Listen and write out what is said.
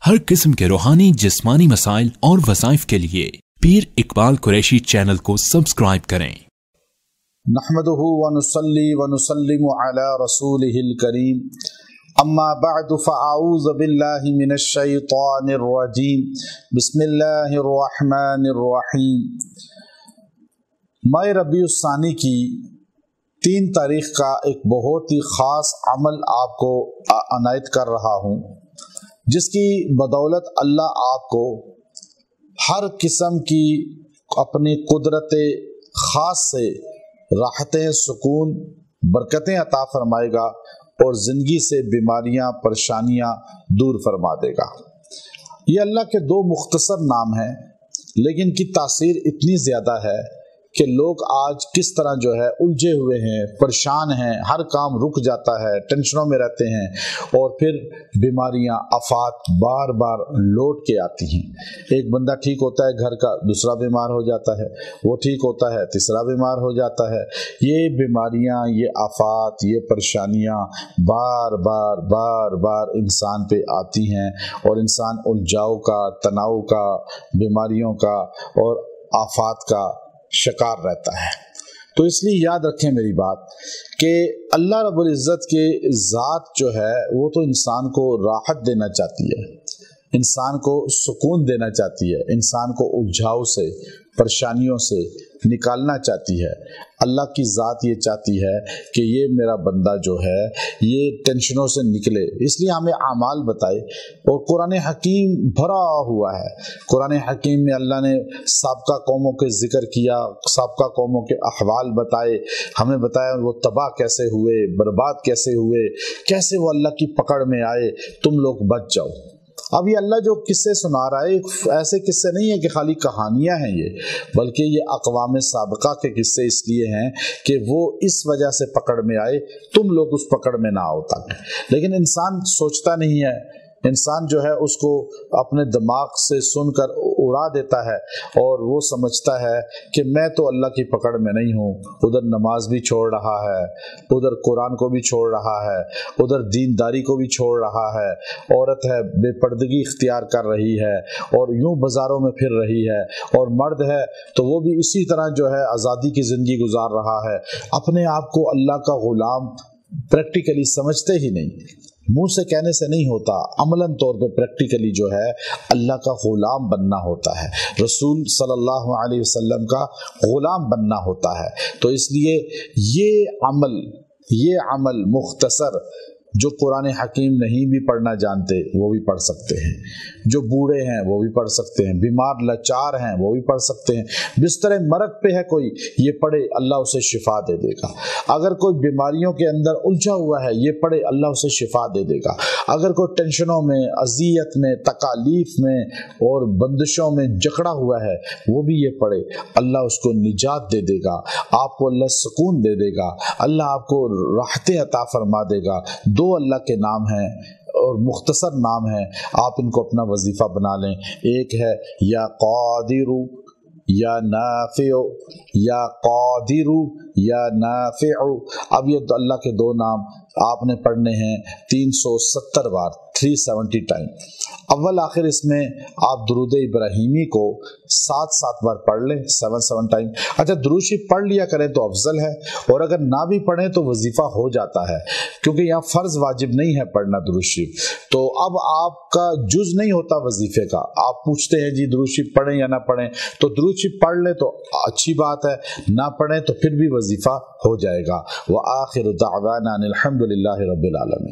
हर किस्म के रूहानी जिस्मानी मसाइल और वज़ाइफ के लिए पीर इकबाल कुरैशी चैनल को सब्सक्राइब करें। नहमदुहु व नुसल्ली व नुसल्लिमु अला रसूलिहिल करीम, अम्मा बअदु फ़अऊज़ु बिल्लाहि मिनश शैतानिर रजीम, बिस्मिल्लाहिर रहमानिर रहीम। माह रबीउस सानी की 3 तारीख का एक बहुत ही ख़ास अमल आपको अनायत कर रहा हूँ, जिसकी बदौलत अल्लाह आपको हर किस्म की अपनी कुदरत ख़ास से राहतें, सुकून, बरकतें अता फरमाएगा और ज़िंदगी से बीमारियां, परेशानियां दूर फरमा देगा। ये अल्लाह के 2 मुख्तसर नाम हैं, लेकिन इनकी तासीर इतनी ज़्यादा है कि लोग आज किस तरह जो है उलझे हुए हैं, परेशान हैं, हर काम रुक जाता है, टेंशनों में रहते हैं और फिर बीमारियां, आफात बार बार लौट के आती हैं। एक बंदा ठीक होता है घर का, दूसरा बीमार हो जाता है, वो ठीक होता है, तीसरा बीमार हो जाता है। ये बीमारियां, ये आफात, ये परेशानियां बार बार बार बार इंसान पे आती हैं और इंसान उलझाव का, तनाव का, बीमारियों का और आफात का शिकार रहता है। तो इसलिए याद रखें मेरी बात कि अल्लाह रब्बुल इज़्ज़त के ज़ात जो है वो तो इंसान को राहत देना चाहती है, इंसान को सुकून देना चाहती है, इंसान को उलझाव से, परेशानियों से निकालना चाहती है। अल्लाह की ज़ात ये चाहती है कि ये मेरा बंदा जो है ये टेंशनों से निकले, इसलिए हमें आमाल बताए। और कुरान हकीम भरा हुआ है। कुरान हकीम में अल्लाह ने साबका कौमों के जिक्र किया, साबका कौमों के अहवाल बताए, हमें बताया वो तबाह कैसे हुए, बर्बाद कैसे हुए, कैसे वो अल्लाह की पकड़ में आए, तुम लोग बच जाओ। अब ये अल्लाह जो किस्से सुना रहा है, ऐसे किस्से नहीं है कि खाली कहानियां हैं ये, बल्कि ये अक़वाम साबिक़ा के किस्से इसलिए हैं कि वो इस वजह से पकड़ में आए, तुम लोग उस पकड़ में ना आओ तक। लेकिन इंसान सोचता नहीं है, इंसान जो है उसको अपने दिमाग से सुनकर उड़ा देता है और वो समझता है कि मैं तो अल्लाह की पकड़ में नहीं हूँ। उधर नमाज भी छोड़ रहा है, उधर कुरान को भी छोड़ रहा है, उधर दीनदारी को भी छोड़ रहा है, औरत है बेपर्दगी इख्तियार कर रही है और यूं बाजारों में फिर रही है, और मर्द है तो वो भी इसी तरह जो है आज़ादी की ज़िंदगी गुजार रहा है। अपने आप को अल्लाह का गुलाम प्रैक्टिकली समझते ही नहीं, मुंह से कहने से नहीं होता, अमलन तौर पे प्रैक्टिकली जो है अल्लाह का गुलाम बनना होता है, रसूल सल्लल्लाहु अलैहि वसल्लम का गुलाम बनना होता है। तो इसलिए ये अमल मुख्तसर जो कुरान हकीम नहीं भी पढ़ना जानते वो भी पढ़ सकते हैं, जो बूढ़े हैं वो भी पढ़ सकते हैं, बीमार लाचार हैं वो भी पढ़ सकते हैं, बिस्तर मरग पे है कोई, ये पढ़े अल्लाह उसे शिफा दे देगा। अगर कोई बीमारियों के अंदर उलझा हुआ है, ये पढ़े अल्लाह उसे शिफा दे देगा। अगर कोई टेंशनों में, अजियत में, तकालीफ में और बंदिशों में जकड़ा हुआ है, वो भी ये पढ़े, अल्लाह उसको निजात दे देगा, आपको अल्लाह सुकून दे देगा, अल्लाह आपको राहतें अता फरमा देगा। 2 अल्लाह के नाम हैं और मुख्तसर नाम है, आप इनको अपना वजीफा बना लें। एक है या क़ादिरु या नाफ़िउ, या क़ादिरु या नाफ़िउ। अब ये अल्लाह के 2 नाम आपने पढ़ने हैं 370 बार, 370 टाइम। अव्वल आखिर इसमें आप दुरूद इब्राहिमी को 7 बार पढ़ लें, 7 टाइम। अच्छा, दुरूद शरीफ पढ़ लिया करें तो अफजल है, और अगर ना भी पढ़ें तो वजीफा हो जाता है, क्योंकि यहाँ फर्ज वाजिब नहीं है पढ़ना दुरूद शरीफ। तो अब आपका जुज नहीं होता वजीफे का। आप पूछते हैं जी दुरूद शरीफ पढ़ें या ना पढ़ें, तो दुरूद शरीफ पढ़ लें तो अच्छी बात है, ना पढ़ें तो फिर भी वजीफा हो जाएगा। व आखिर दावाना अनिल हम्दुलिल्लाहि रब्बिल आलमीन।